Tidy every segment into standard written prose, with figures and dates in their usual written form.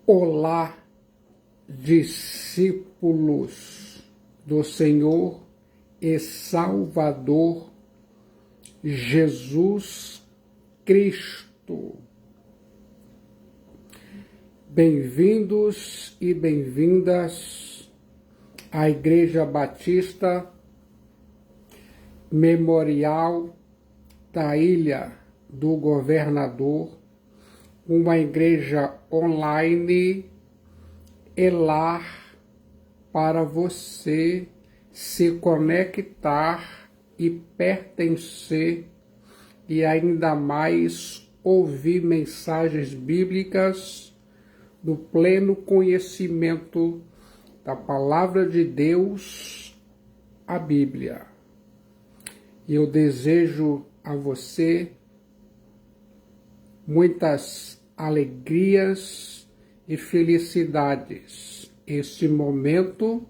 Olá, discípulos do Senhor e Salvador Jesus Cristo. Bem-vindos e bem-vindas à Igreja Batista Memorial da Ilha do Governador, uma igreja online e lar para você se conectar e pertencer e ainda mais ouvir mensagens bíblicas do pleno conhecimento da Palavra de Deus, a Bíblia. E eu desejo a você muitas alegrias e felicidades. Este momento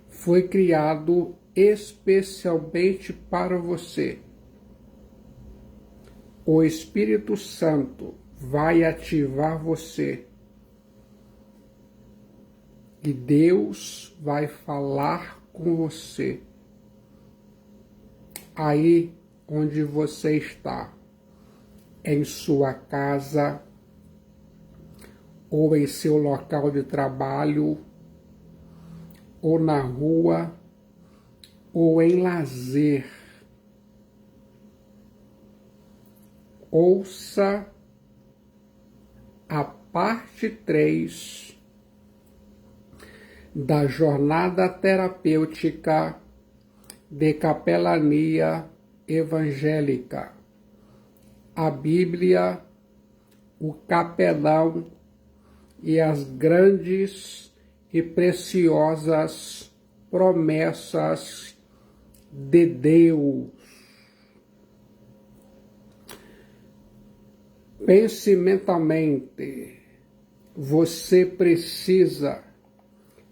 foi criado especialmente para você. O Espírito Santo vai ativar você. E Deus vai falar com você. Aí onde você está. Em sua casa, ou em seu local de trabalho, ou na rua, ou em lazer. Ouça a parte 3 da jornada terapêutica de capelania evangélica. A Bíblia, o capelão e as grandes e preciosas promessas de Deus. Pense mentalmente, você precisa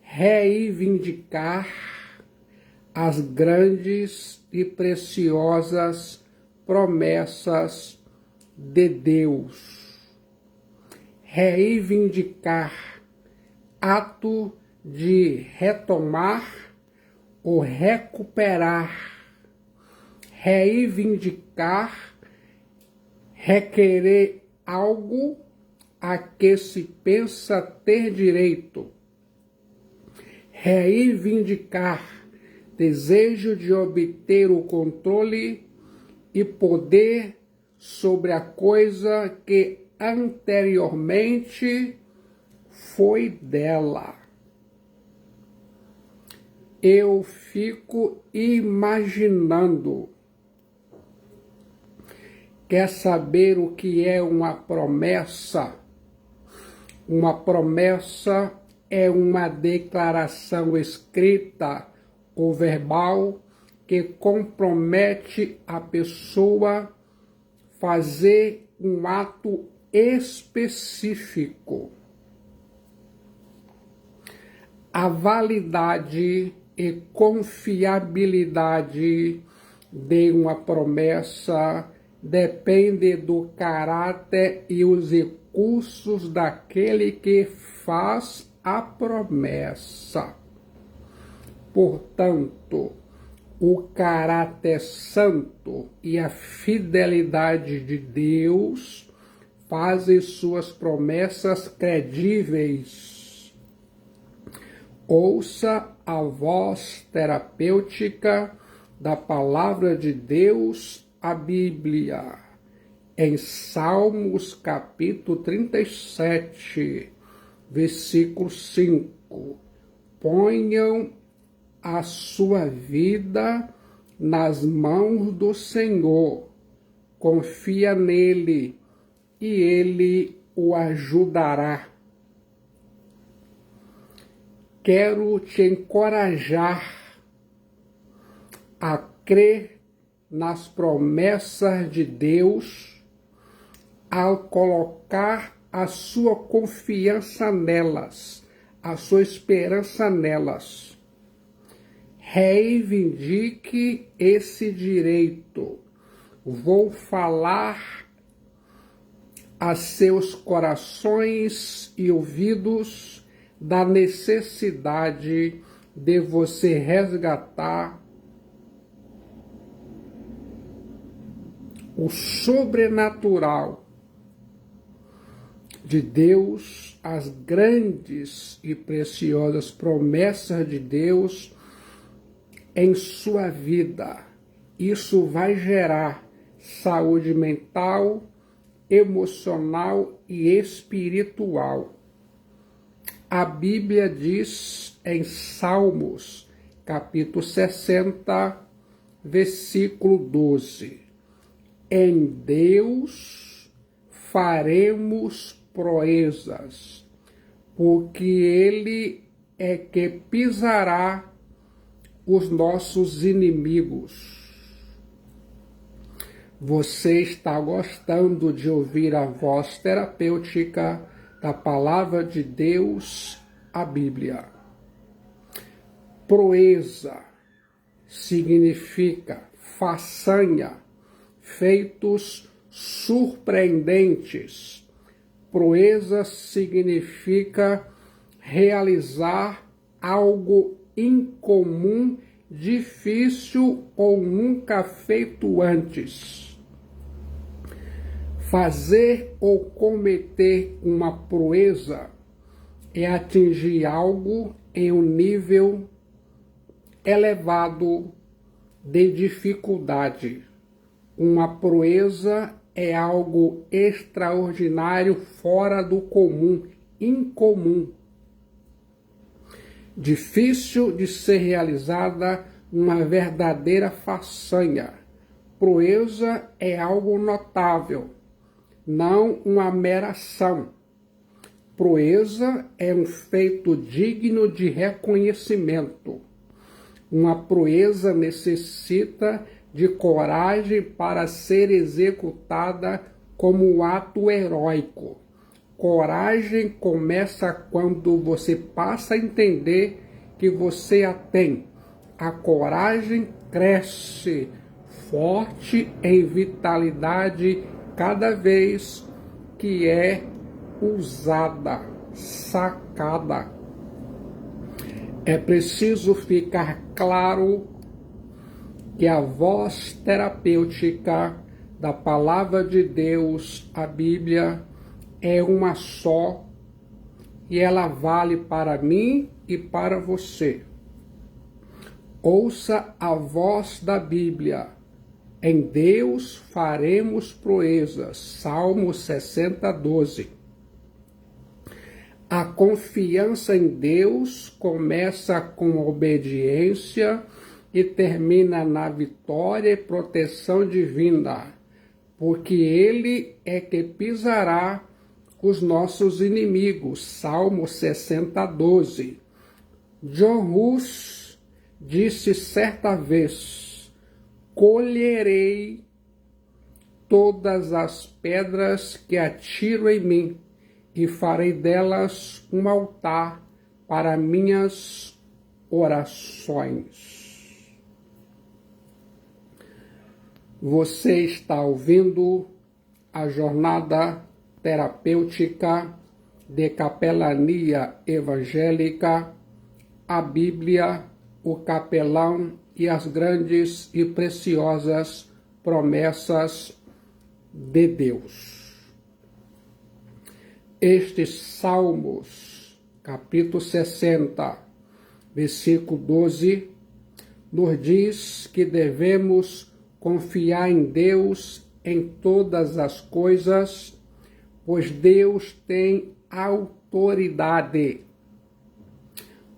reivindicar as grandes e preciosas promessas de Deus. Reivindicar, ato de retomar ou recuperar. Reivindicar, requerer algo a que se pensa ter direito. Reivindicar, desejo de obter o controle e poder sobre a coisa que anteriormente foi dela. Eu fico imaginando. Quer saber o que é uma promessa? Uma promessa é uma declaração escrita ou verbal que compromete a pessoa fazer um ato específico. A validade e confiabilidade de uma promessa depende do caráter e os recursos daquele que faz a promessa. Portanto, o caráter santo e a fidelidade de Deus fazem suas promessas credíveis. Ouça a voz terapêutica da Palavra de Deus, a Bíblia, em Salmos capítulo 37, versículo 5. Ponham a sua vida nas mãos do Senhor, confia nele e ele o ajudará. Quero te encorajar a crer nas promessas de Deus ao colocar a sua confiança nelas, a sua esperança nelas. Reivindique esse direito. Vou falar a seus corações e ouvidos da necessidade de você resgatar o sobrenatural de Deus, as grandes e preciosas promessas de Deus em sua vida. Isso vai gerar saúde mental, emocional e espiritual. A Bíblia diz em Salmos, capítulo 60, versículo 12: em Deus faremos proezas, porque Ele é que pisará os nossos inimigos. Você está gostando de ouvir a voz terapêutica da Palavra de Deus, a Bíblia. Proeza significa façanha, feitos surpreendentes. Proeza significa realizar algo incomum, difícil ou nunca feito antes. Fazer ou cometer uma proeza é atingir algo em um nível elevado de dificuldade. Uma proeza é algo extraordinário, fora do comum, incomum. Difícil de ser realizada, uma verdadeira façanha. Proeza é algo notável, não uma mera ação. Proeza é um feito digno de reconhecimento. Uma proeza necessita de coragem para ser executada como um ato heróico. Coragem começa quando você passa a entender que você a tem. A coragem cresce forte em vitalidade cada vez que é usada, sacada. É preciso ficar claro que a voz terapêutica da Palavra de Deus, a Bíblia, é uma só e ela vale para mim e para você. Ouça a voz da Bíblia. Em Deus faremos proezas. Salmo 60, 12. A confiança em Deus começa com obediência e termina na vitória e proteção divina, porque Ele é que pisará os nossos inimigos. Salmo 60, 12. John Hus disse certa vez: colherei todas as pedras que atiro em mim e farei delas um altar para minhas orações. Você está ouvindo a jornada terapêutica de capelania evangélica, a Bíblia, o capelão e as grandes e preciosas promessas de Deus. Estes Salmos, capítulo 60, versículo 12, nos diz que devemos confiar em Deus em todas as coisas, pois Deus tem autoridade.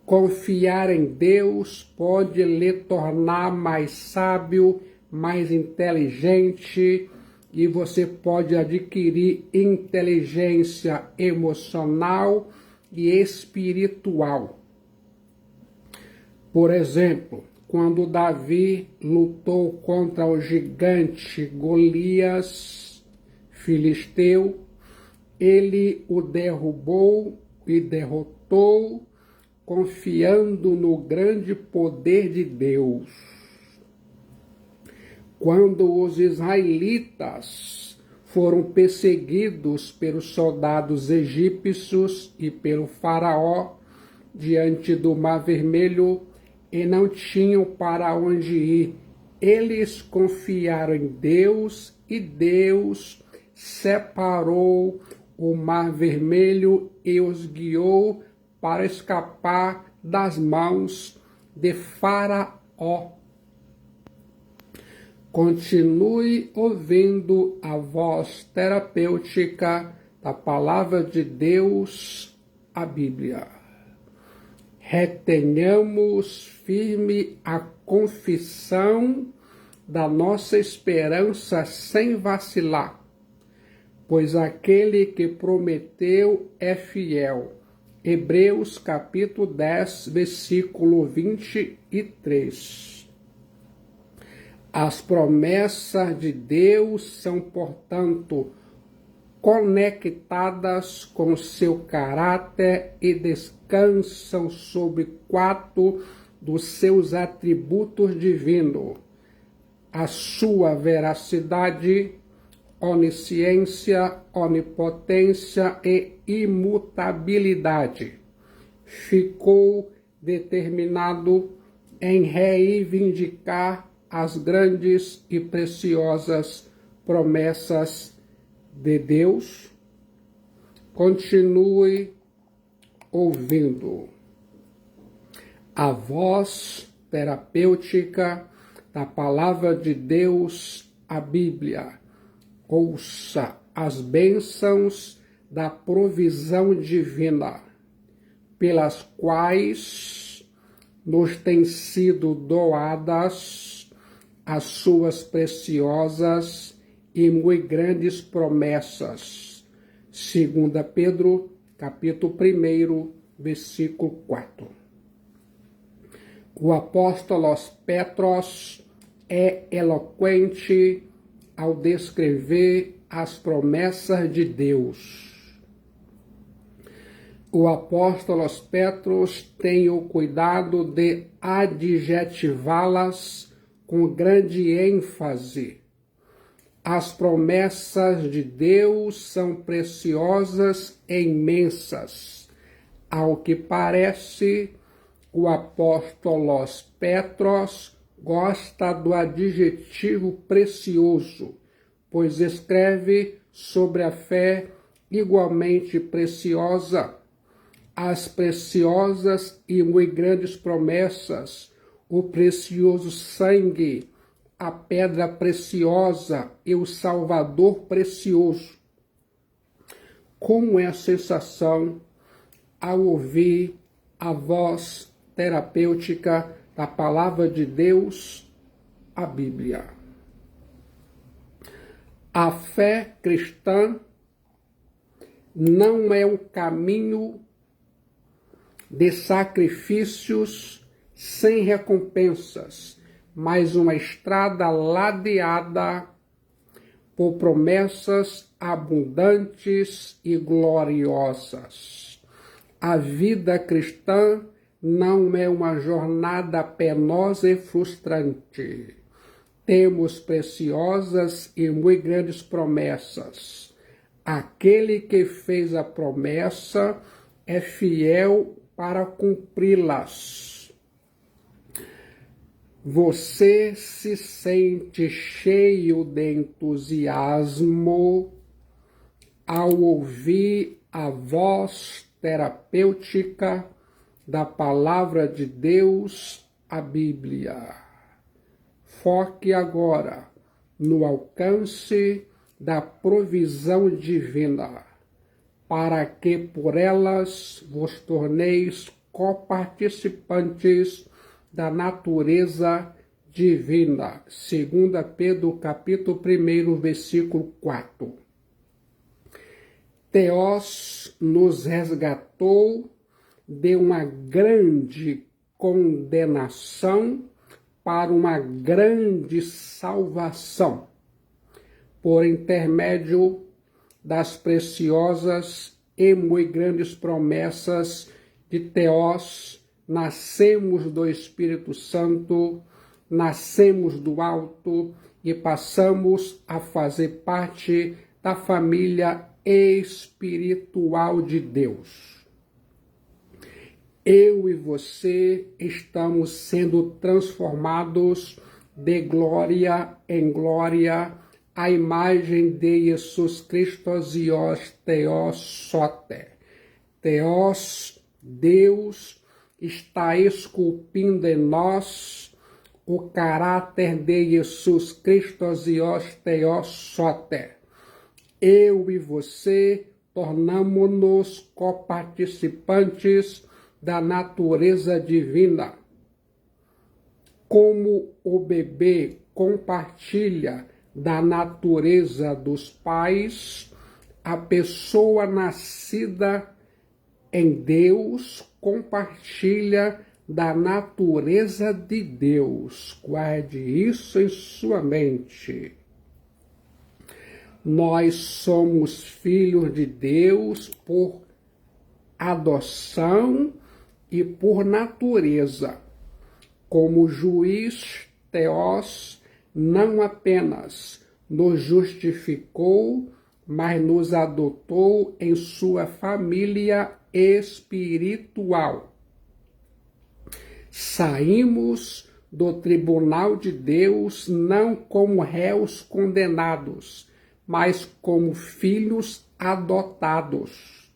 Confiar em Deus pode lhe tornar mais sábio, mais inteligente, e você pode adquirir inteligência emocional e espiritual. Por exemplo, quando Davi lutou contra o gigante Golias, filisteu, ele o derrubou e derrotou, confiando no grande poder de Deus. Quando os israelitas foram perseguidos pelos soldados egípcios e pelo faraó diante do Mar Vermelho e não tinham para onde ir. Eles confiaram em Deus e Deus separou o Mar Vermelho e os guiou para escapar das mãos de Faraó. Continue ouvindo a voz terapêutica da Palavra de Deus, a Bíblia. Retenhamos firme a confissão da nossa esperança sem vacilar, pois aquele que prometeu é fiel. Hebreus capítulo 10, versículo 23. As promessas de Deus são, portanto, conectadas com seu caráter e descansam sobre 4 dos seus atributos divinos: a sua veracidade, onisciência, onipotência e imutabilidade. Ficou determinado em reivindicar as grandes e preciosas promessas de Deus. Continue ouvindo a voz terapêutica da Palavra de Deus, a Bíblia. Ouça as bênçãos da provisão divina, pelas quais nos têm sido doadas as suas preciosas e muito grandes promessas. 2 Pedro, capítulo 1, versículo 4. O apóstolo Petros é eloquente ao descrever as promessas de Deus. O apóstolo Petros tem o cuidado de adjetivá-las com grande ênfase. As promessas de Deus são preciosas e imensas. Ao que parece, o apóstolo Petros gosta do adjetivo precioso, pois escreve sobre a fé igualmente preciosa. As preciosas e muito grandes promessas, o precioso sangue, a pedra preciosa e o Salvador precioso. Como é a sensação ao ouvir a voz terapêutica da Palavra de Deus, a Bíblia? A fé cristã não é um caminho de sacrifícios sem recompensas, mas uma estrada ladeada por promessas abundantes e gloriosas. A vida cristã não é uma jornada penosa e frustrante. Temos preciosas e muito grandes promessas. Aquele que fez a promessa é fiel para cumpri-las. Você se sente cheio de entusiasmo ao ouvir a voz terapêutica da Palavra de Deus, a Bíblia. Foque agora no alcance da provisão divina, para que por elas vos torneis coparticipantes da natureza divina. 2 Pedro, capítulo 1, versículo 4. Theos nos resgatou de uma grande condenação para uma grande salvação, por intermédio das preciosas e muito grandes promessas de Theos. Nascemos do Espírito Santo, nascemos do alto e passamos a fazer parte da família espiritual de Deus. Eu e você estamos sendo transformados de glória em glória à imagem de Jesus Cristo Zios Theos Soter. Theos, Deus, está esculpindo em nós o caráter de Jesus Cristo Zios Theos Soter. Eu e você tornamo-nos coparticipantes da natureza divina. Como o bebê compartilha da natureza dos pais, a pessoa nascida em Deus compartilha da natureza de Deus. Guarde isso em sua mente. Nós somos filhos de Deus por adoção e por natureza. Como juiz, Theos não apenas nos justificou, mas nos adotou em sua família espiritual. Saímos do tribunal de Deus não como réus condenados, mas como filhos adotados.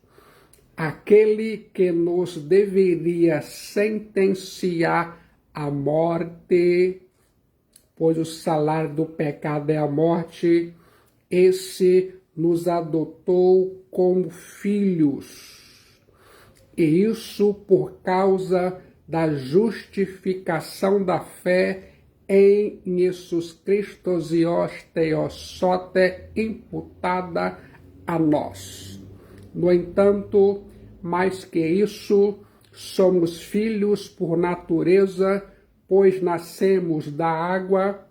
Aquele que nos deveria sentenciar à morte, pois o salário do pecado é a morte, esse nos adotou como filhos. E isso por causa da justificação da fé em Jesus Cristo Zios Theos Soter imputada a nós. No entanto, mais que isso, somos filhos por natureza, pois nascemos da água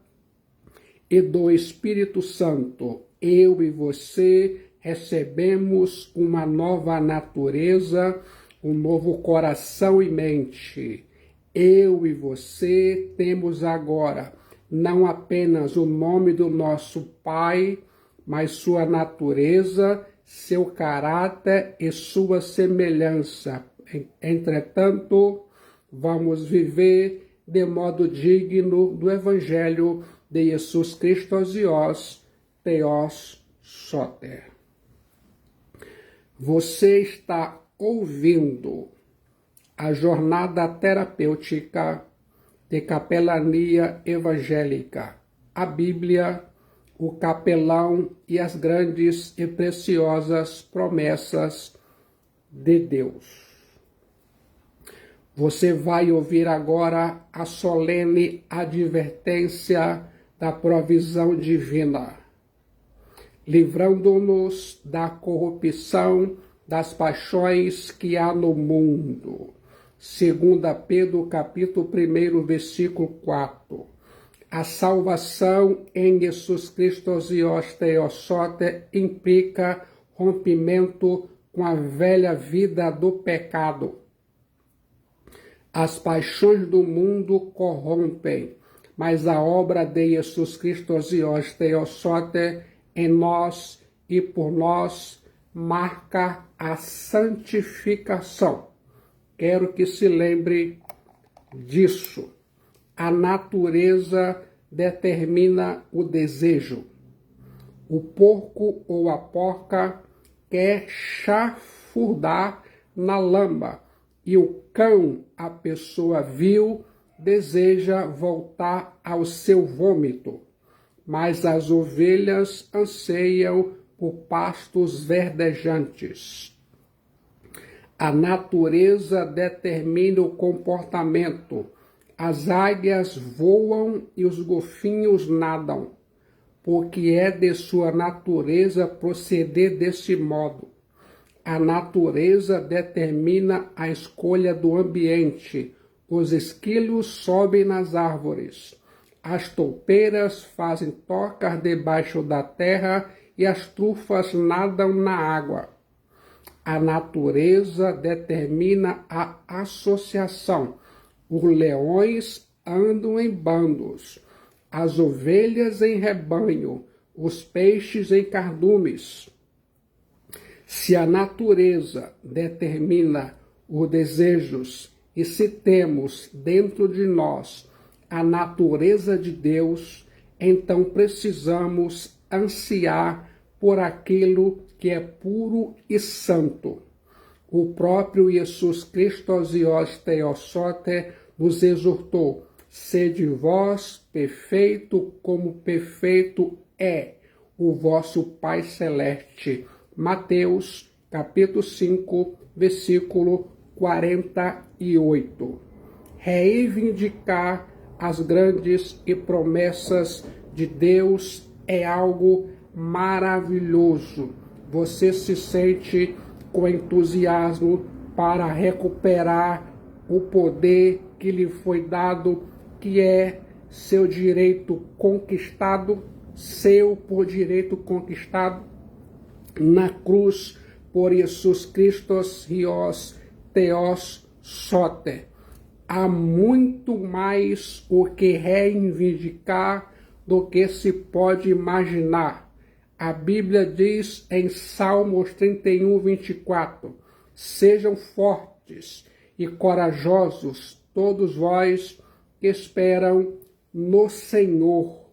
e do Espírito Santo. Eu e você recebemos uma nova natureza, um novo coração e mente. Eu e você temos agora não apenas o nome do nosso Pai, mas sua natureza, seu caráter e sua semelhança. Entretanto, vamos viver de modo digno do Evangelho de Jesus Cristo Zios Theos Soter. Você está ouvindo a jornada terapêutica de capelania evangélica, a Bíblia, o capelão e as grandes e preciosas promessas de Deus. Você vai ouvir agora a solene advertência da provisão divina, livrando-nos da corrupção das paixões que há no mundo. 2 Pedro, capítulo 1, versículo 4. A salvação em Jesus Cristo Zios Theos Soter implica rompimento com a velha vida do pecado. As paixões do mundo corrompem, mas a obra de Jesus Cristo Zios Theos Soter em nós e por nós marca a santificação. Quero que se lembre disso. A natureza determina o desejo. O porco ou a porca quer chafurdar na lama, e o cão, a pessoa vil, deseja voltar ao seu vômito. Mas as ovelhas anseiam por pastos verdejantes. A natureza determina o comportamento. As águias voam e os golfinhos nadam, porque é de sua natureza proceder desse modo. A natureza determina a escolha do ambiente. Os esquilos sobem nas árvores. As toupeiras fazem tocas debaixo da terra e as trufas nadam na água. A natureza determina a associação. Os leões andam em bandos, as ovelhas em rebanho, os peixes em cardumes. Se a natureza determina os desejos e se temos dentro de nós a natureza de Deus, então precisamos ansiar por aquilo que é puro e santo. O próprio Jesus Cristo Theosote nos exortou: sede vós perfeito, como perfeito é o vosso Pai Celeste. Mateus, capítulo 5, versículo 48. Reivindicar as grandes e promessas de Deus é algo maravilhoso. Você se sente com entusiasmo para recuperar o poder que lhe foi dado, que é seu direito conquistado, seu por direito conquistado na cruz por Jesus Cristo Theosote. Há muito mais o que reivindicar do que se pode imaginar. A Bíblia diz em Salmos 31, 24: sejam fortes e corajosos todos vós que esperam no Senhor.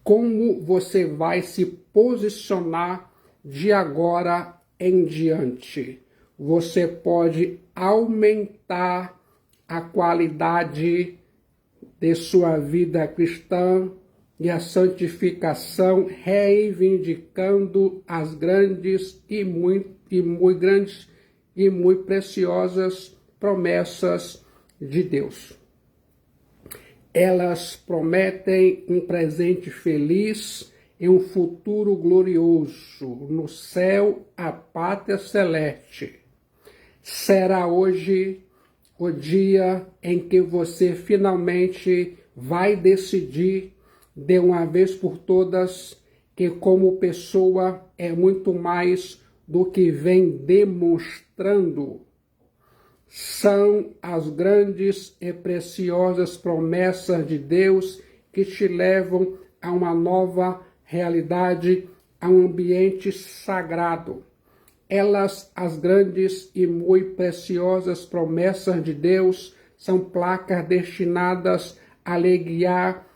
Como você vai se posicionar de agora em diante? Você pode aumentar a qualidade de sua vida cristã e a santificação, reivindicando as grandes e muito preciosas promessas de Deus. Elas prometem um presente feliz e um futuro glorioso. No céu, a pátria celeste. Será hoje o dia em que você finalmente vai decidir, de uma vez por todas, que como pessoa é muito mais do que vem demonstrando. São as grandes e preciosas promessas de Deus que te levam a uma nova realidade, a um ambiente sagrado. Elas, as grandes e muito preciosas promessas de Deus, são placas destinadas a lhe guiar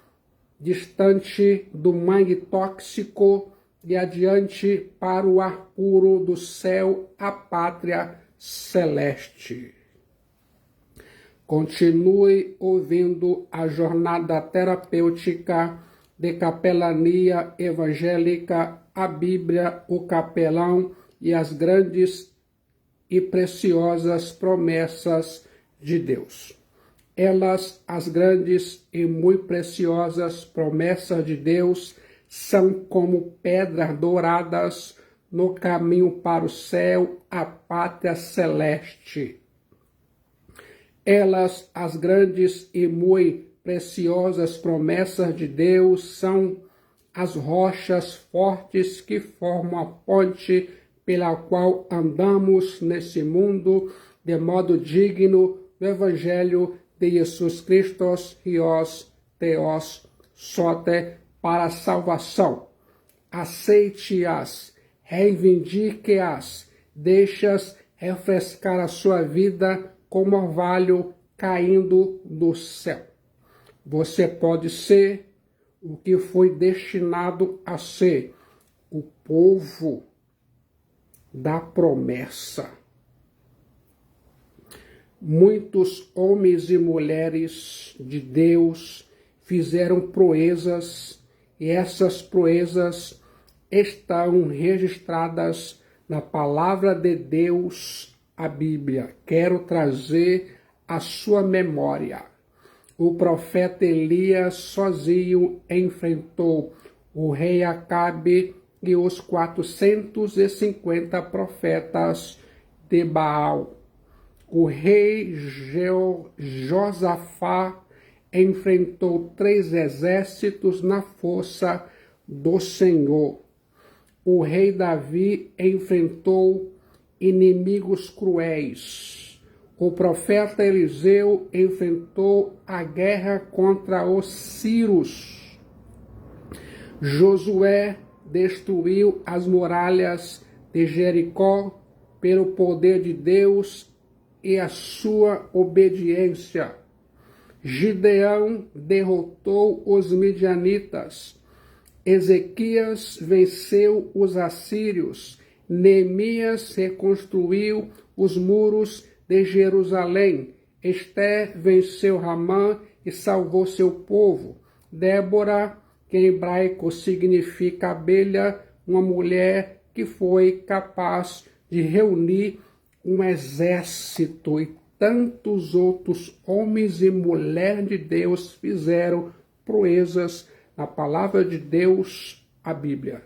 distante do mangue tóxico e adiante para o ar puro do céu, a pátria celeste. Continue ouvindo a jornada terapêutica de capelania evangélica, a Bíblia, o capelão e as grandes e preciosas promessas de Deus. Elas, as grandes e muito preciosas promessas de Deus, são como pedras douradas no caminho para o céu, a pátria celeste. Elas, as grandes e muito preciosas promessas de Deus, são as rochas fortes que formam a ponte pela qual andamos nesse mundo de modo digno do Evangelho de Jesus Cristo Theosote para a salvação. Aceite-as, reivindique-as, deixe-as refrescar a sua vida como orvalho caindo do céu. Você pode ser o que foi destinado a ser, o povo da promessa. Muitos homens e mulheres de Deus fizeram proezas, e essas proezas estão registradas na palavra de Deus, a Bíblia. Quero trazer à sua memória. O profeta Elias sozinho enfrentou o rei Acabe e os 450 profetas de Baal. O rei Josafá enfrentou 3 exércitos na força do Senhor. O rei Davi enfrentou inimigos cruéis. O profeta Eliseu enfrentou a guerra contra os sírios. Josué destruiu as muralhas de Jericó pelo poder de Deus e a sua obediência. Gideão derrotou os midianitas. Ezequias venceu os assírios. Neemias reconstruiu os muros de Jerusalém. Esté venceu Ramã e salvou seu povo. Débora, que em hebraico significa abelha, uma mulher que foi capaz de reunir um exército, e tantos outros homens e mulheres de Deus fizeram proezas na palavra de Deus, a Bíblia.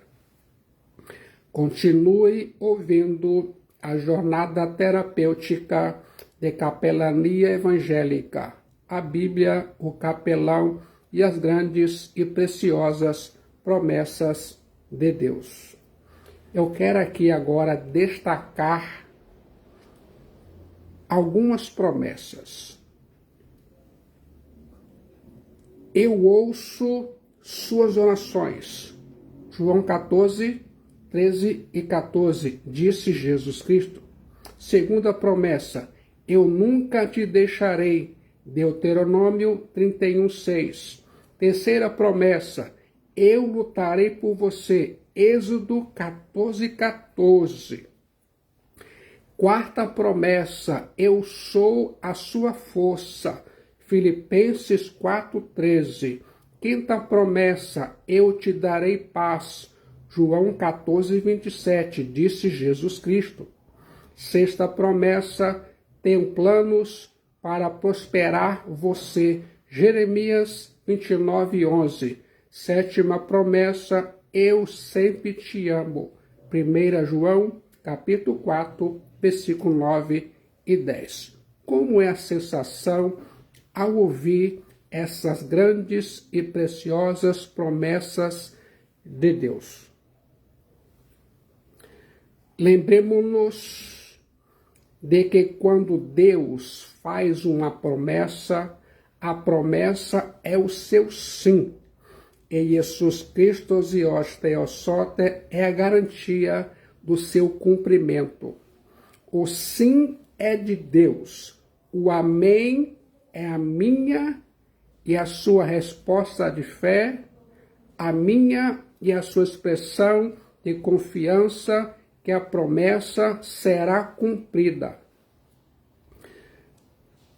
Continue ouvindo a jornada terapêutica de capelania evangélica, a Bíblia, o capelão e as grandes e preciosas promessas de Deus. Eu quero aqui agora destacar algumas promessas. Eu ouço suas orações. João 14, 13 e 14, disse Jesus Cristo. Segunda promessa, eu nunca te deixarei. Deuteronômio 31, 6. Terceira promessa, eu lutarei por você. Êxodo 14, 14. Quarta promessa, eu sou a sua força. Filipenses 4, 13. Quinta promessa, eu te darei paz. João 14, 27, disse Jesus Cristo. Sexta promessa, tenho planos para prosperar você. Jeremias 29, 11. Sétima promessa, eu sempre te amo. 1 João, capítulo 4, versículo 9 e 10. Como é a sensação ao ouvir essas grandes e preciosas promessas de Deus? Lembremos-nos de que quando Deus faz uma promessa, a promessa é o seu sim. E Jesus Cristo Theosote é a garantia do seu cumprimento. O sim é de Deus, o amém é a minha e a sua resposta de fé, a minha e a sua expressão de confiança que a promessa será cumprida.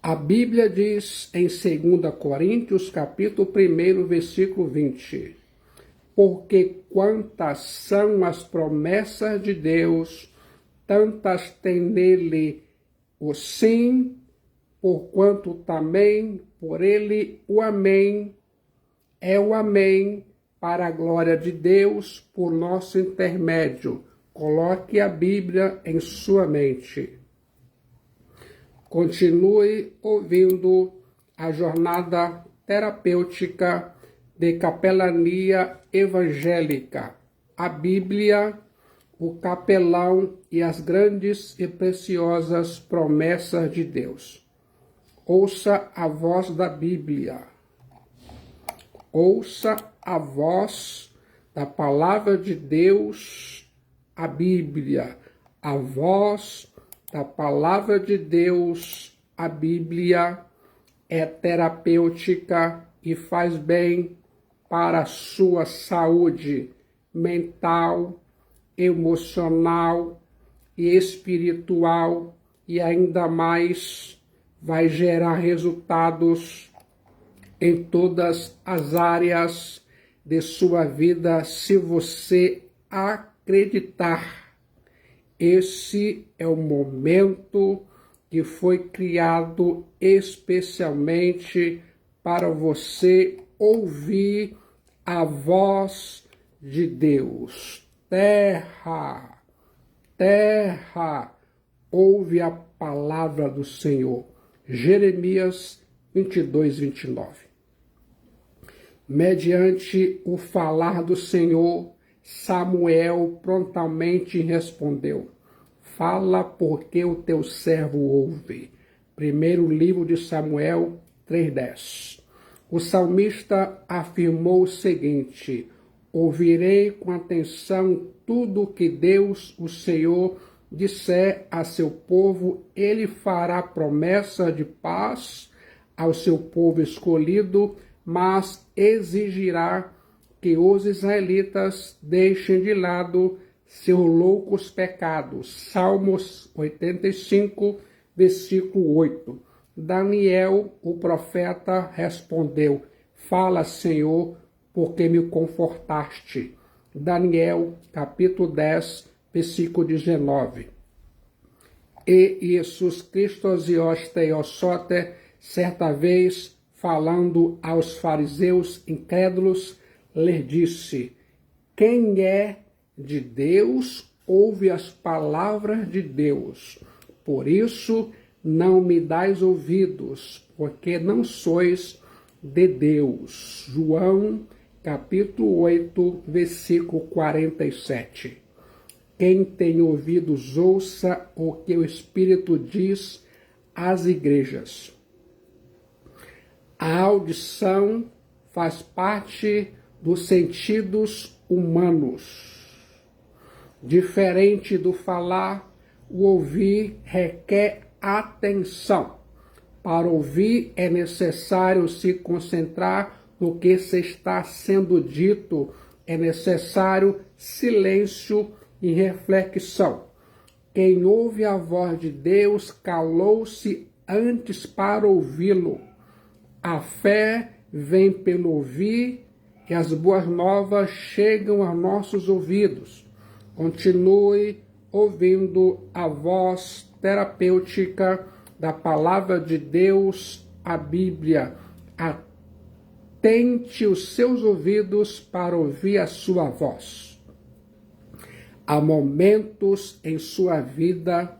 A Bíblia diz em 2 Coríntios, capítulo 1, versículo 20, porque quantas são as promessas de Deus, tantas tem nele o sim, porquanto também por ele o amém é o amém para a glória de Deus por nosso intermédio. Coloque a Bíblia em sua mente. Continue ouvindo a jornada terapêutica de capelania evangélica, a Bíblia, o capelão e as grandes e preciosas promessas de Deus. Ouça a voz da Bíblia. Ouça a voz da palavra de Deus, a Bíblia, a voz da palavra de Deus, a Bíblia, é terapêutica e faz bem para a sua saúde mental, emocional e espiritual, e ainda mais vai gerar resultados em todas as áreas de sua vida, se você acreditar. Esse é o momento que foi criado especialmente para você ouvir a voz de Deus. Terra, terra, ouve a palavra do Senhor. Jeremias 22, 29. Mediante o falar do Senhor, Samuel prontamente respondeu: fala, porque o teu servo ouve. Primeiro livro de Samuel 3:10. O salmista afirmou o seguinte: Ouvirei com atenção tudo que Deus, o Senhor, disser a seu povo. Ele fará promessa de paz ao seu povo escolhido, mas exigirá que os israelitas deixem de lado seus loucos pecados. Salmos 85, versículo 8. Daniel, o profeta, respondeu: Fala, Senhor, porque me confortaste. Daniel, capítulo 10, versículo 19. E Jesus Cristo Teiosote, certa vez, falando aos fariseus incrédulos, lhe disse: Quem é de Deus, ouve as palavras de Deus. Por isso, não me dais ouvidos, porque não sois de Deus. João, capítulo 8, versículo 47. Quem tem ouvidos, ouça o que o Espírito diz às igrejas. A audição faz parte dos sentidos humanos. Diferente do falar, o ouvir requer atenção. Para ouvir é necessário se concentrar no que se está sendo dito, é necessário silêncio e reflexão. Quem ouve a voz de Deus calou-se antes para ouvi-lo. A fé vem pelo ouvir e as boas novas chegam aos nossos ouvidos. Continue ouvindo a voz terapêutica da palavra de Deus, a Bíblia. Atente os seus ouvidos para ouvir a sua voz. Há momentos em sua vida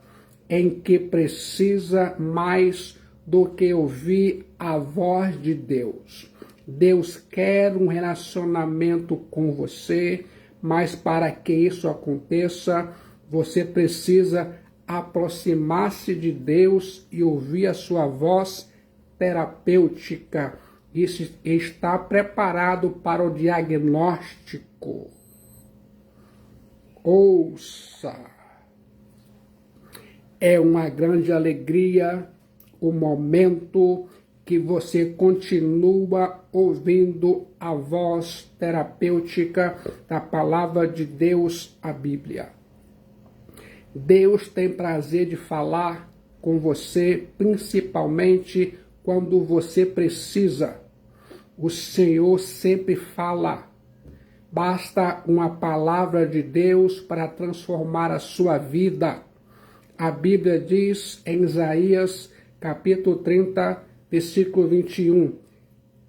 em que precisa mais do que ouvir a voz de Deus. Deus quer um relacionamento com você, mas para que isso aconteça, você precisa aproximar-se de Deus e ouvir a sua voz terapêutica. Isso está preparado para o diagnóstico. Ouça. É uma grande alegria o momento que você continua ouvindo a voz terapêutica da palavra de Deus, a Bíblia. Deus tem prazer de falar com você, principalmente quando você precisa. O Senhor sempre fala. Basta uma palavra de Deus para transformar a sua vida. A Bíblia diz em Isaías, capítulo 30, versículo 21,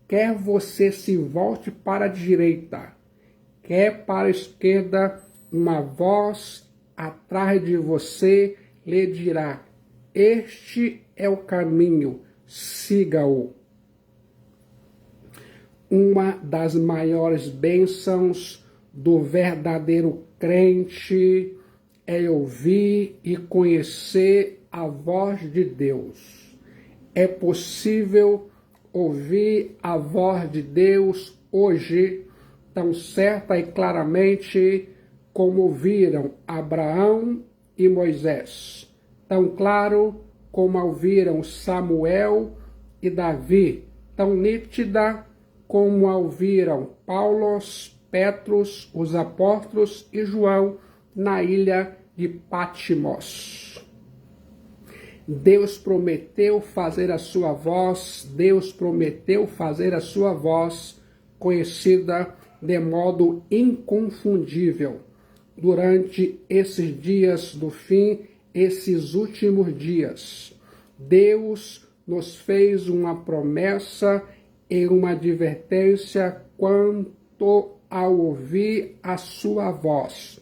quer você se volte para a direita, quer para a esquerda, uma voz atrás de você lhe dirá: este é o caminho, siga-o. Uma das maiores bênçãos do verdadeiro crente é ouvir e conhecer a voz de Deus. É possível ouvir a voz de Deus hoje, tão certa e claramente como ouviram Abraão e Moisés, tão claro como ouviram Samuel e Davi, tão nítida como ouviram Paulo, Petros, os apóstolos e João na ilha de Patmos. Deus prometeu fazer a sua voz, Deus prometeu fazer a sua voz conhecida de modo inconfundível durante esses dias do fim, esses últimos dias. Deus nos fez uma promessa e uma advertência quanto ao ouvir a sua voz.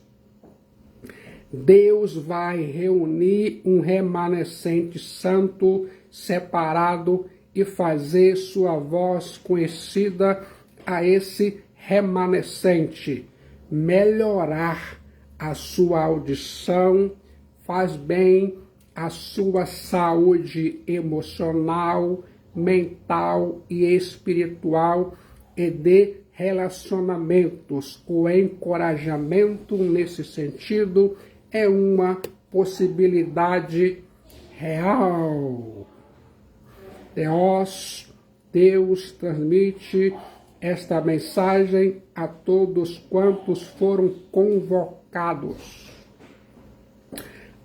Deus vai reunir um remanescente santo, separado, e fazer sua voz conhecida a esse remanescente. Melhorar a sua audição faz bem à sua saúde emocional, mental e espiritual, e de relacionamentos, o encorajamento nesse sentido é uma possibilidade real. Deus transmite esta mensagem a todos quantos foram convocados.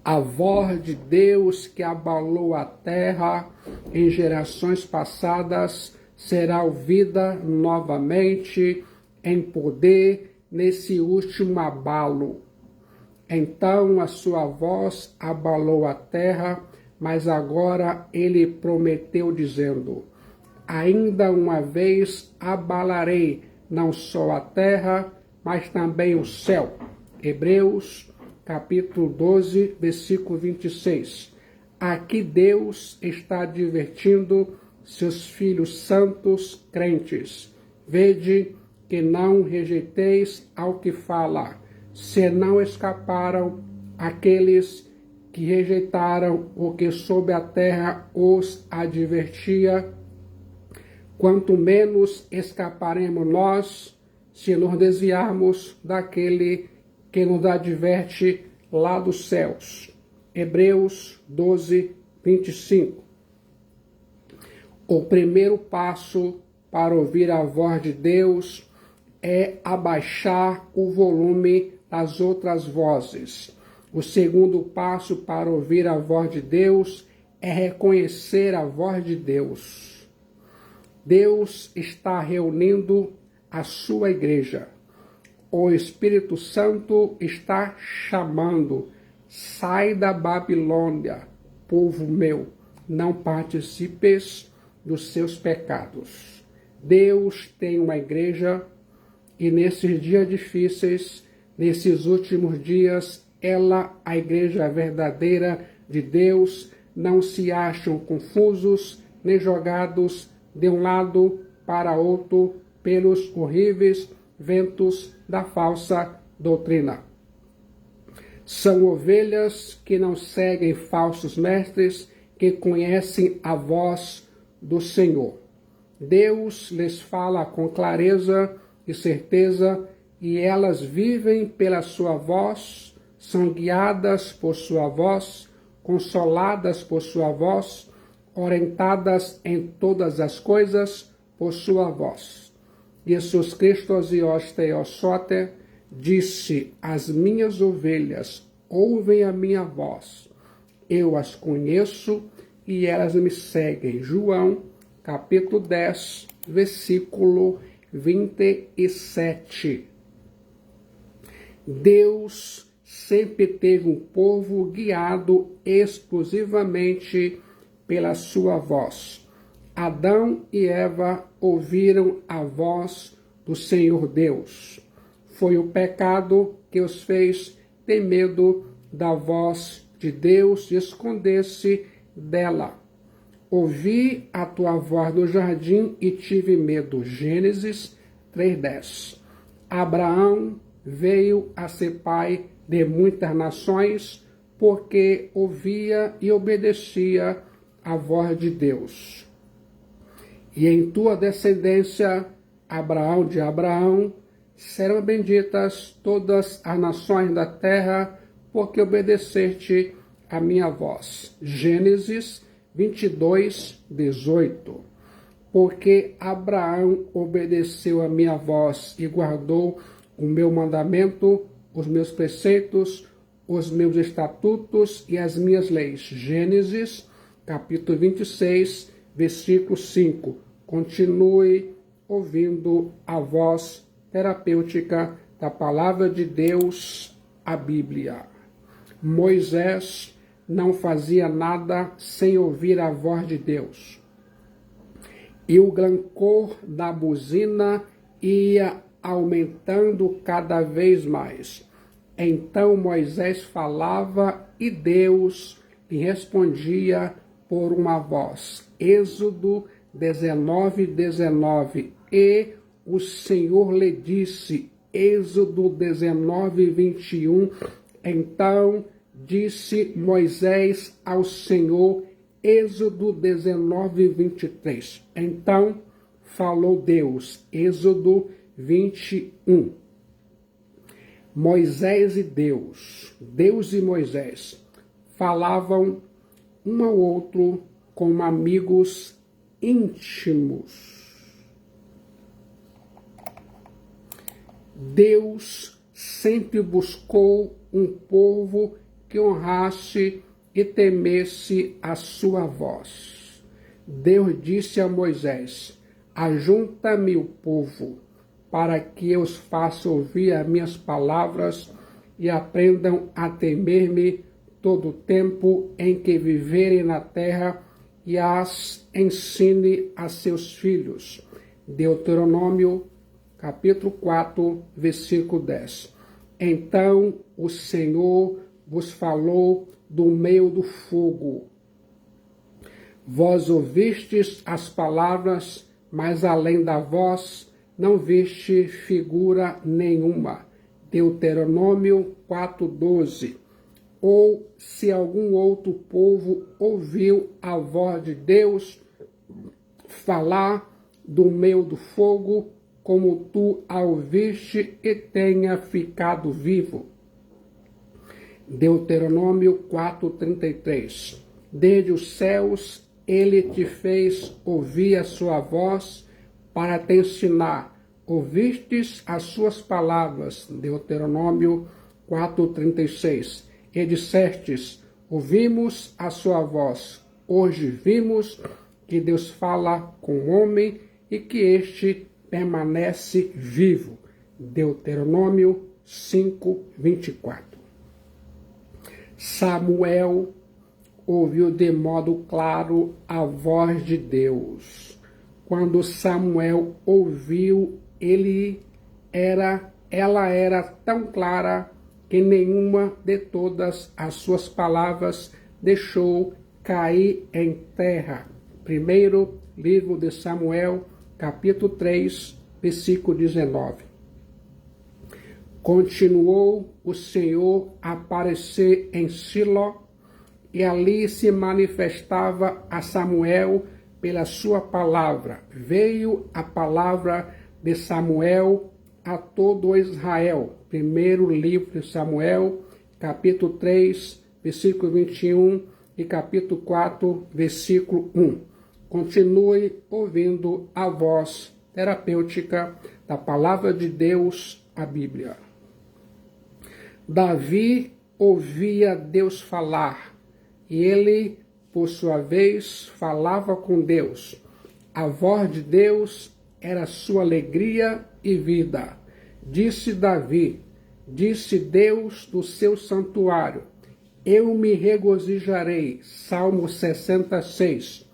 A voz de Deus que abalou a terra em gerações passadas será ouvida novamente em poder nesse último abalo. Então a sua voz abalou a terra, mas agora ele prometeu dizendo: ainda uma vez abalarei não só a terra, mas também o céu. Hebreus capítulo 12, versículo 26. Aqui Deus está advertindo seus filhos santos crentes. Vede que não rejeiteis ao que fala, senão escaparam aqueles que rejeitaram o que sob a terra os advertia. Quanto menos escaparemos nós, se nos desviarmos daquele que nos adverte lá dos céus. Hebreus 12, 25. O primeiro passo para ouvir a voz de Deus é abaixar o volume das outras vozes. O segundo passo para ouvir a voz de Deus é reconhecer a voz de Deus. Deus está reunindo a sua igreja. O Espírito Santo está chamando: sai da Babilônia, povo meu, não participes dos seus pecados. Deus tem uma igreja e nesses dias difíceis, nesses últimos dias, ela, a igreja verdadeira de Deus, não se acham confusos nem jogados de um lado para outro pelos horríveis ventos da falsa doutrina. São ovelhas que não seguem falsos mestres, que conhecem a voz do Senhor. Deus lhes fala com clareza e certeza, e elas vivem pela sua voz, são guiadas por sua voz, consoladas por sua voz, orientadas em todas as coisas por sua voz. Jesus Cristo Theosote disse: as minhas ovelhas ouvem a minha voz, eu as conheço e elas me seguem. João capítulo 10, versículo 27. Deus sempre teve um povo guiado exclusivamente pela sua voz. Adão e Eva ouviram a voz do Senhor Deus. Foi o pecado que os fez ter medo da voz de Deus e esconder-se dela. Ouvi a tua voz no jardim e tive medo. Gênesis 3:10. Abraão veio a ser pai de muitas nações porque ouvia e obedecia a voz de Deus. E em tua descendência, Abraão de Abraão, serão benditas todas as nações da terra, porque obedeceste a minha voz. Gênesis 22:18. Porque Abraão obedeceu a minha voz e guardou o meu mandamento, os meus preceitos, os meus estatutos e as minhas leis. Gênesis capítulo 26, versículo 5. Continue ouvindo a voz terapêutica da palavra de Deus, a Bíblia. Moisés não fazia nada sem ouvir a voz de Deus. E o glancor da buzina ia aumentando cada vez mais. Então Moisés falava e Deus lhe respondia por uma voz. Êxodo 19:19. E o Senhor lhe disse, Êxodo 19:21. Então disse Moisés ao Senhor, Êxodo 19:23. Então falou Deus, Êxodo 21. Moisés e Deus, Deus e Moisés, falavam um ao outro como amigos íntimos. Deus sempre buscou um povo que honrasse e temesse a sua voz. Deus disse a Moisés: ajunta-me o povo, para que eu os faça ouvir as minhas palavras e aprendam a temer-me todo o tempo em que viverem na terra, e as ensine a seus filhos. Deuteronômio, capítulo 4, versículo 10. Então o Senhor vos falou do meio do fogo. Vós ouvistes as palavras, mas além da voz não viste figura nenhuma. Deuteronômio 4:12. Ou se algum outro povo ouviu a voz de Deus falar do meio do fogo, como tu a ouviste e tenha ficado vivo. Deuteronômio 4:33. Desde os céus ele te fez ouvir a sua voz para te ensinar. Ouvistes as suas palavras. Deuteronômio 4:36. E dissestes: ouvimos a sua voz. Hoje vimos que Deus fala com o homem e que este permanece vivo. Deuteronômio 5:24. Samuel ouviu de modo claro a voz de Deus. Quando Samuel ouviu, ela era tão clara que nenhuma de todas as suas palavras deixou cair em terra. Primeiro livro de Samuel, capítulo 3, versículo 19. Continuou o Senhor a aparecer em Siló, e ali se manifestava a Samuel pela sua palavra. Veio a palavra de Samuel a todo Israel. Primeiro livro de Samuel, capítulo 3, versículo 21 e capítulo 4, versículo 1. Continue ouvindo a voz terapêutica da palavra de Deus, a Bíblia. Davi ouvia Deus falar, e ele, por sua vez, falava com Deus. A voz de Deus era sua alegria e vida. Disse Davi, disse Deus do seu santuário: eu me regozijarei. Salmo 66.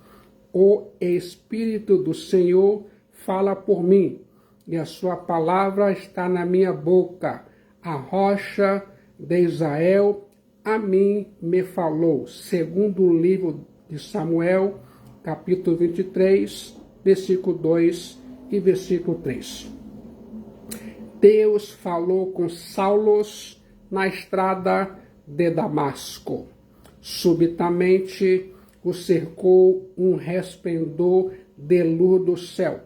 O Espírito do Senhor fala por mim, e a sua palavra está na minha boca. A rocha de Israel a mim me falou. Segundo livro de Samuel, capítulo 23, versículo 2 e versículo 3. Deus falou com Saulo na estrada de Damasco. Subitamente o cercou um resplendor de luz do céu,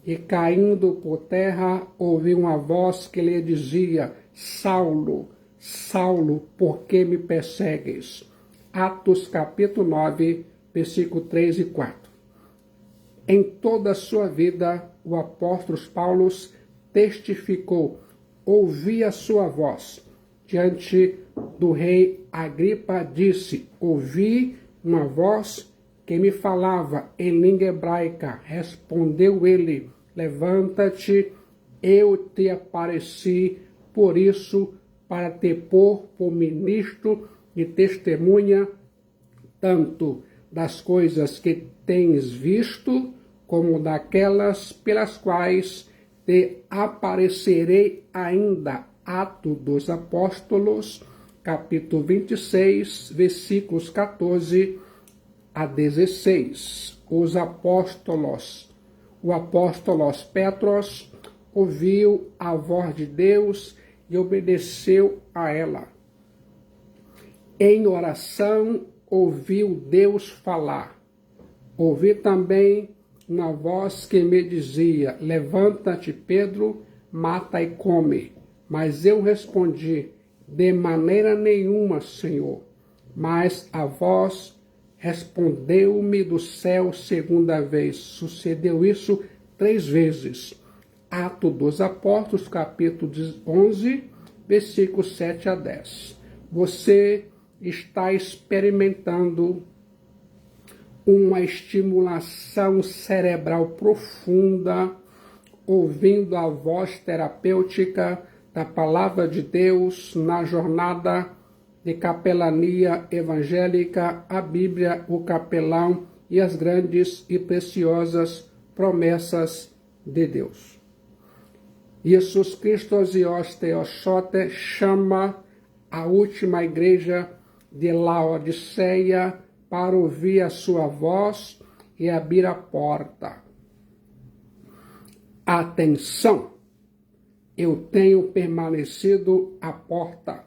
e caindo por terra ouviu uma voz que lhe dizia: Saulo, Saulo, por que me persegues? Atos capítulo 9, versículo 3 e 4. Em toda a sua vida, o apóstolo Paulo testificou, ouvi a sua voz. Diante do rei Agripa disse: ouvi uma voz que me falava em língua hebraica. Respondeu ele: levanta-te, eu te apareci, por isso, para te pôr por ministro e testemunha, tanto das coisas que tens visto, como daquelas pelas quais te aparecerei ainda. Atos dos Apóstolos, capítulo 26, versículos 14 a 16. O apóstolo Petros ouviu a voz de Deus e obedeceu a ela. Em oração, ouviu Deus falar. Ouvi também uma voz que me dizia: levanta-te, Pedro, mata e come. Mas eu respondi: de maneira nenhuma, Senhor. Mas a voz respondeu-me do céu segunda vez. Sucedeu isso 3 vezes. Atos dos Apóstolos, capítulo 11, versículos 7 a 10. Você está experimentando uma estimulação cerebral profunda, ouvindo a voz terapêutica da Palavra de Deus na jornada de capelania evangélica, a Bíblia, o capelão e as grandes e preciosas promessas de Deus. Jesus Cristo Osios Theosote chama a última igreja de Laodiceia para ouvir a sua voz e abrir a porta. Atenção! Eu tenho permanecido à porta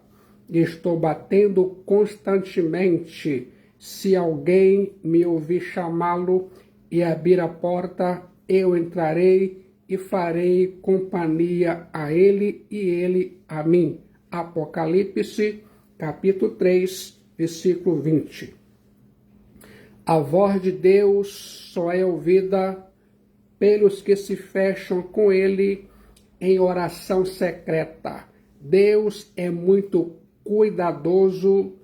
e estou batendo constantemente. Se alguém me ouvir chamá-lo e abrir a porta, eu entrarei e farei companhia a ele e ele a mim. Apocalipse, capítulo 3, versículo 20. A voz de Deus só é ouvida pelos que se fecham com ele em oração secreta. Deus é muito cuidadoso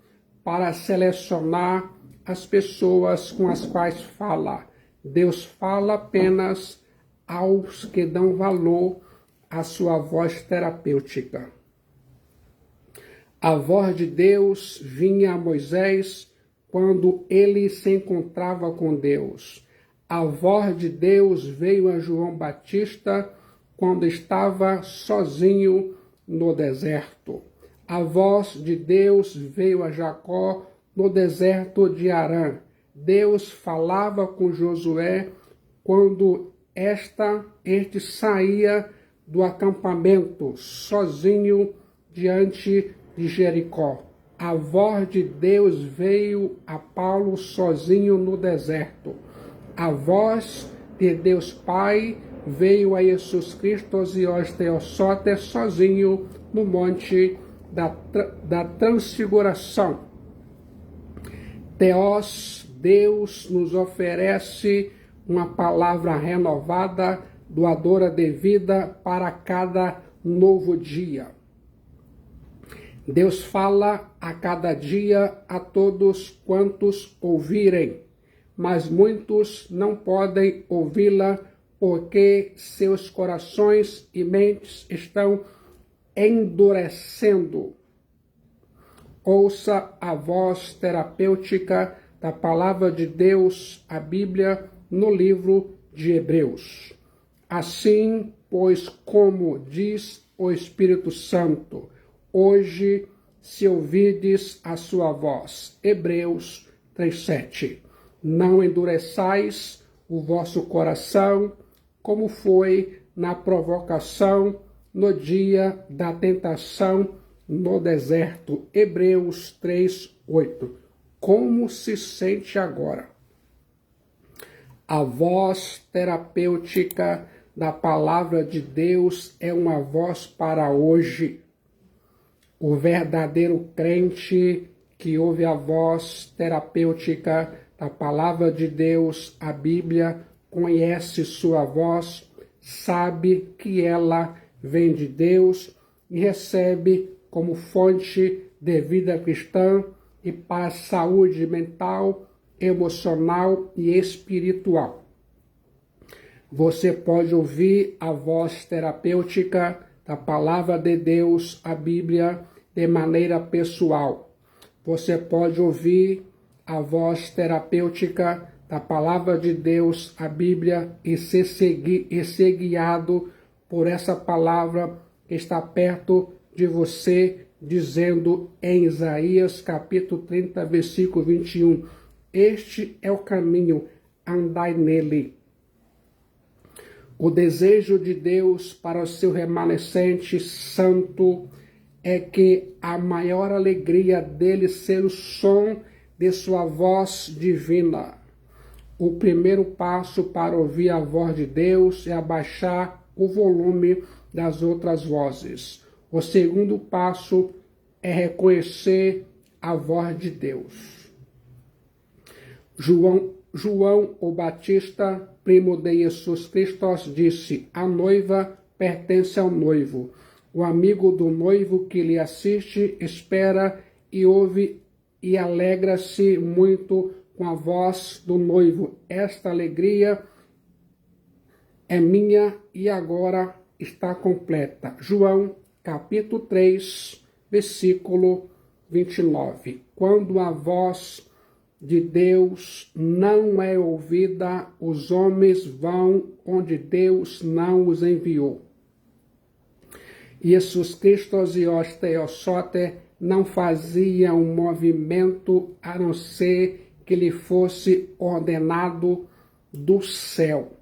para selecionar as pessoas com as quais fala. Deus fala apenas aos que dão valor à sua voz terapêutica. A voz de Deus vinha a Moisés quando ele se encontrava com Deus. A voz de Deus veio a João Batista quando estava sozinho no deserto. A voz de Deus veio a Jacó no deserto de Harã. Deus falava com Josué quando este saía do acampamento sozinho diante de Jericó. A voz de Deus veio a Paulo sozinho no deserto. A voz de Deus Pai veio a Jesus Cristo Osios Theosote sozinho no monte da transfiguração. Theos, Deus nos oferece uma palavra renovada, doadora de vida para cada novo dia. Deus fala a cada dia a todos quantos ouvirem, mas muitos não podem ouvi-la porque seus corações e mentes estão endurecendo. Ouça a voz terapêutica da Palavra de Deus, a Bíblia, no livro de Hebreus. Assim, pois, como diz o Espírito Santo, hoje, se ouvides a sua voz. Hebreus 3:7. Não endureçais o vosso coração, como foi na provocação no dia da tentação no deserto. Hebreus 3:8. Como se sente agora? A voz terapêutica da Palavra de Deus é uma voz para hoje. O verdadeiro crente que ouve a voz terapêutica da Palavra de Deus, a Bíblia, conhece sua voz, sabe que ela vem de Deus e recebe como fonte de vida cristã e para saúde mental, emocional e espiritual. Você pode ouvir a voz terapêutica da Palavra de Deus, a Bíblia, de maneira pessoal. Você pode ouvir a voz terapêutica da Palavra de Deus, a Bíblia, e ser guiado por essa palavra que está perto de você, dizendo em Isaías capítulo 30, versículo 21, este é o caminho, andai nele. O desejo de Deus para o seu remanescente santo é que a maior alegria dele ser o som de sua voz divina. O primeiro passo para ouvir a voz de Deus é abaixar o volume das outras vozes. O segundo passo é reconhecer a voz de Deus. João o Batista, primo de Jesus Cristo, disse: a noiva pertence ao noivo. O amigo do noivo que lhe assiste espera e ouve e alegra-se muito com a voz do noivo. Esta alegria é minha e agora está completa. João, capítulo 3, versículo 29. Quando a voz de Deus não é ouvida, os homens vão onde Deus não os enviou. Jesus Cristo e os Teossote não faziam um movimento a não ser que lhe fosse ordenado do céu.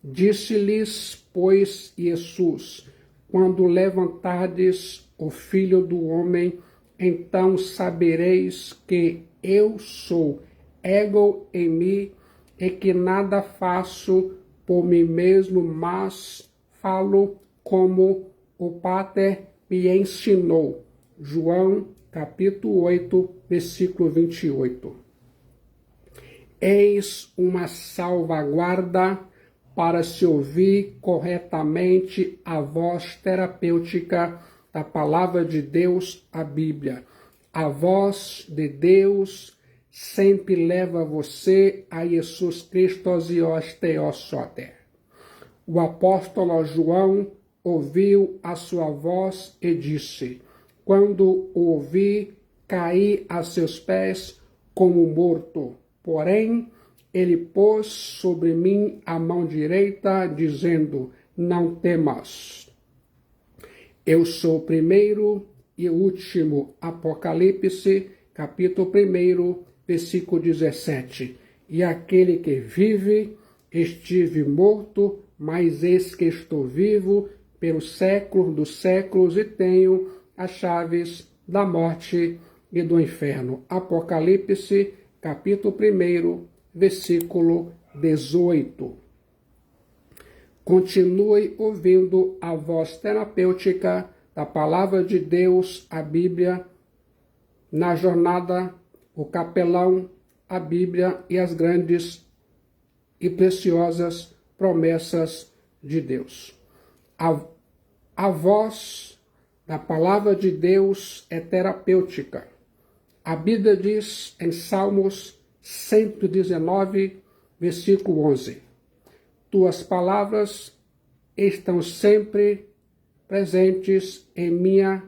Disse-lhes, pois, Jesus: quando levantardes o Filho do Homem, então sabereis que eu sou, ego em mim, e que nada faço por mim mesmo, mas falo como o Pater me ensinou. João, capítulo 8, versículo 28. Eis uma salvaguarda para se ouvir corretamente a voz terapêutica da palavra de Deus, a Bíblia. A voz de Deus sempre leva você a Jesus Cristo e os Teossote. O apóstolo João ouviu a sua voz e disse: quando o ouvi, caí a seus pés como morto. Porém, ele pôs sobre mim a mão direita, dizendo: não temas. Eu sou o primeiro e o último. Apocalipse, capítulo 1, versículo 17. E aquele que vive, estive morto, mas eis que estou vivo pelos séculos dos séculos e tenho as chaves da morte e do inferno. Apocalipse, capítulo 1, versículo 18. Continue ouvindo a voz terapêutica da palavra de Deus, a Bíblia, na jornada, o capelão, a Bíblia e as grandes e preciosas promessas de Deus. A voz da palavra de Deus é terapêutica. A Bíblia diz em Salmos 119, versículo 11: tuas palavras estão sempre presentes em minha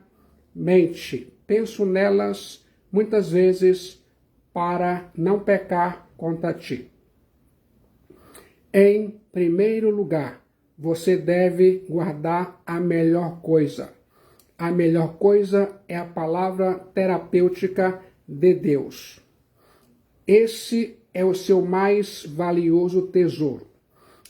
mente. Penso nelas muitas vezes para não pecar contra ti. Em primeiro lugar, você deve guardar a melhor coisa. A melhor coisa é a palavra terapêutica de Deus. Esse é o seu mais valioso tesouro.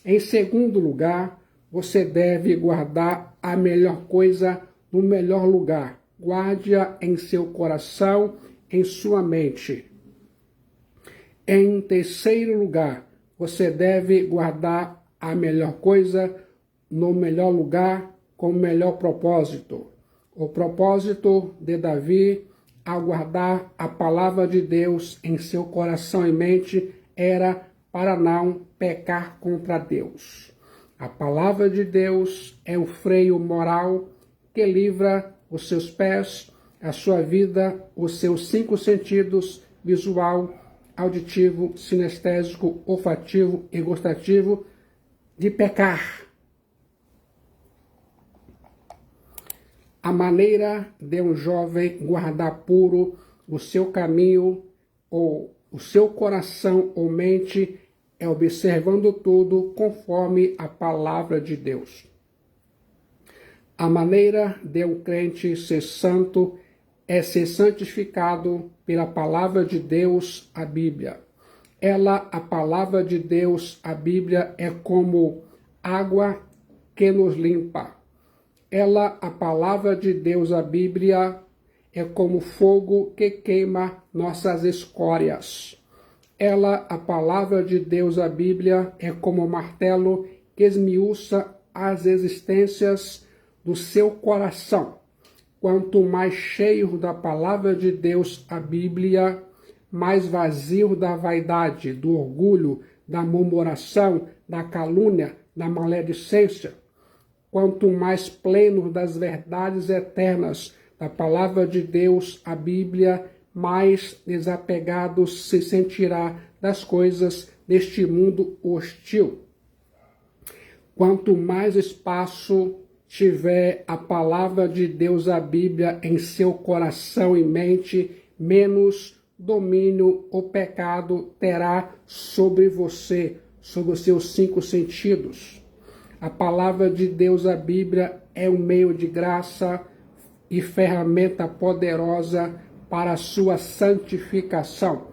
Em segundo lugar, você deve guardar a melhor coisa no melhor lugar. Guarde-a em seu coração, em sua mente. Em terceiro lugar, você deve guardar a melhor coisa no melhor lugar, com o melhor propósito. O propósito de Davi, ao guardar a palavra de Deus em seu coração e mente, era para não pecar contra Deus. A palavra de Deus é o freio moral que livra os seus pés, a sua vida, os seus 5 sentidos, visual, auditivo, sinestésico, olfativo e gustativo, de pecar. A maneira de um jovem guardar puro o seu caminho ou o seu coração ou mente é observando tudo conforme a palavra de Deus. A maneira de um crente ser santo é ser santificado pela palavra de Deus, a Bíblia. Ela, a palavra de Deus, a Bíblia, é como água que nos limpa. Ela, a palavra de Deus, a Bíblia, é como fogo que queima nossas escórias. Ela, a palavra de Deus, a Bíblia, é como martelo que esmiuça as existências do seu coração. Quanto mais cheio da palavra de Deus, a Bíblia, mais vazio da vaidade, do orgulho, da murmuração, da calúnia, da maledicência. Quanto mais pleno das verdades eternas da palavra de Deus, a Bíblia, mais desapegado se sentirá das coisas deste mundo hostil. Quanto mais espaço tiver a palavra de Deus, a Bíblia, em seu coração e mente, menos domínio o pecado terá sobre você, sobre os seus 5 sentidos. A palavra de Deus, a Bíblia, é um meio de graça e ferramenta poderosa para a sua santificação.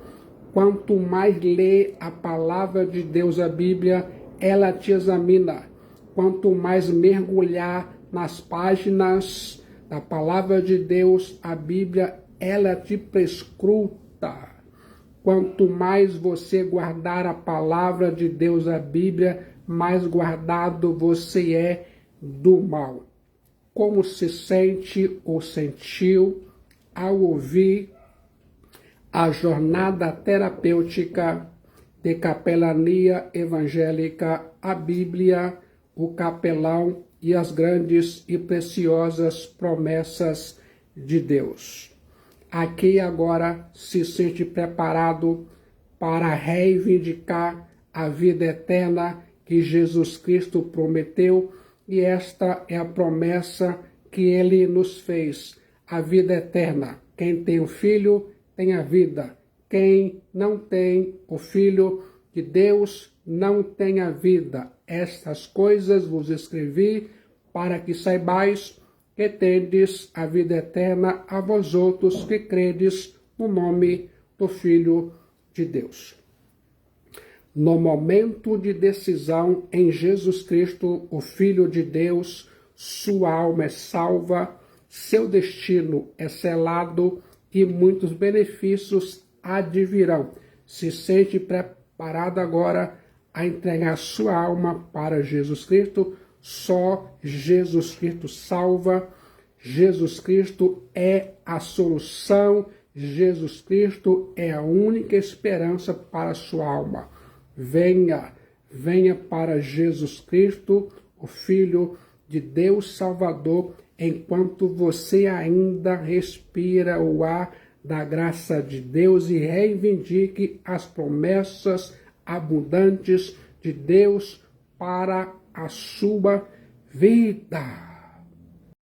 Quanto mais lê a palavra de Deus, a Bíblia, ela te examina. Quanto mais mergulhar nas páginas da palavra de Deus, a Bíblia, ela te prescruta. Quanto mais você guardar a palavra de Deus, a Bíblia, mais guardado você é do mal. Como se sente ou sentiu ao ouvir a jornada terapêutica de capelania evangélica, a Bíblia, o capelão e as grandes e preciosas promessas de Deus? Aqui agora se sente preparado para reivindicar a vida eterna que Jesus Cristo prometeu, e esta é a promessa que ele nos fez, a vida eterna. Quem tem o Filho tem a vida. Quem não tem o Filho de Deus não tem a vida. Estas coisas vos escrevi para que saibais que tendes a vida eterna a vós outros que credes no nome do Filho de Deus. No momento de decisão em Jesus Cristo, o Filho de Deus, sua alma é salva, seu destino é selado e muitos benefícios advirão. Se sente preparado agora a entregar sua alma para Jesus Cristo? Só Jesus Cristo salva, Jesus Cristo é a solução, Jesus Cristo é a única esperança para a sua alma. Venha, venha para Jesus Cristo, o Filho de Deus Salvador, enquanto você ainda respira o ar da graça de Deus, e reivindique as promessas abundantes de Deus para a sua vida.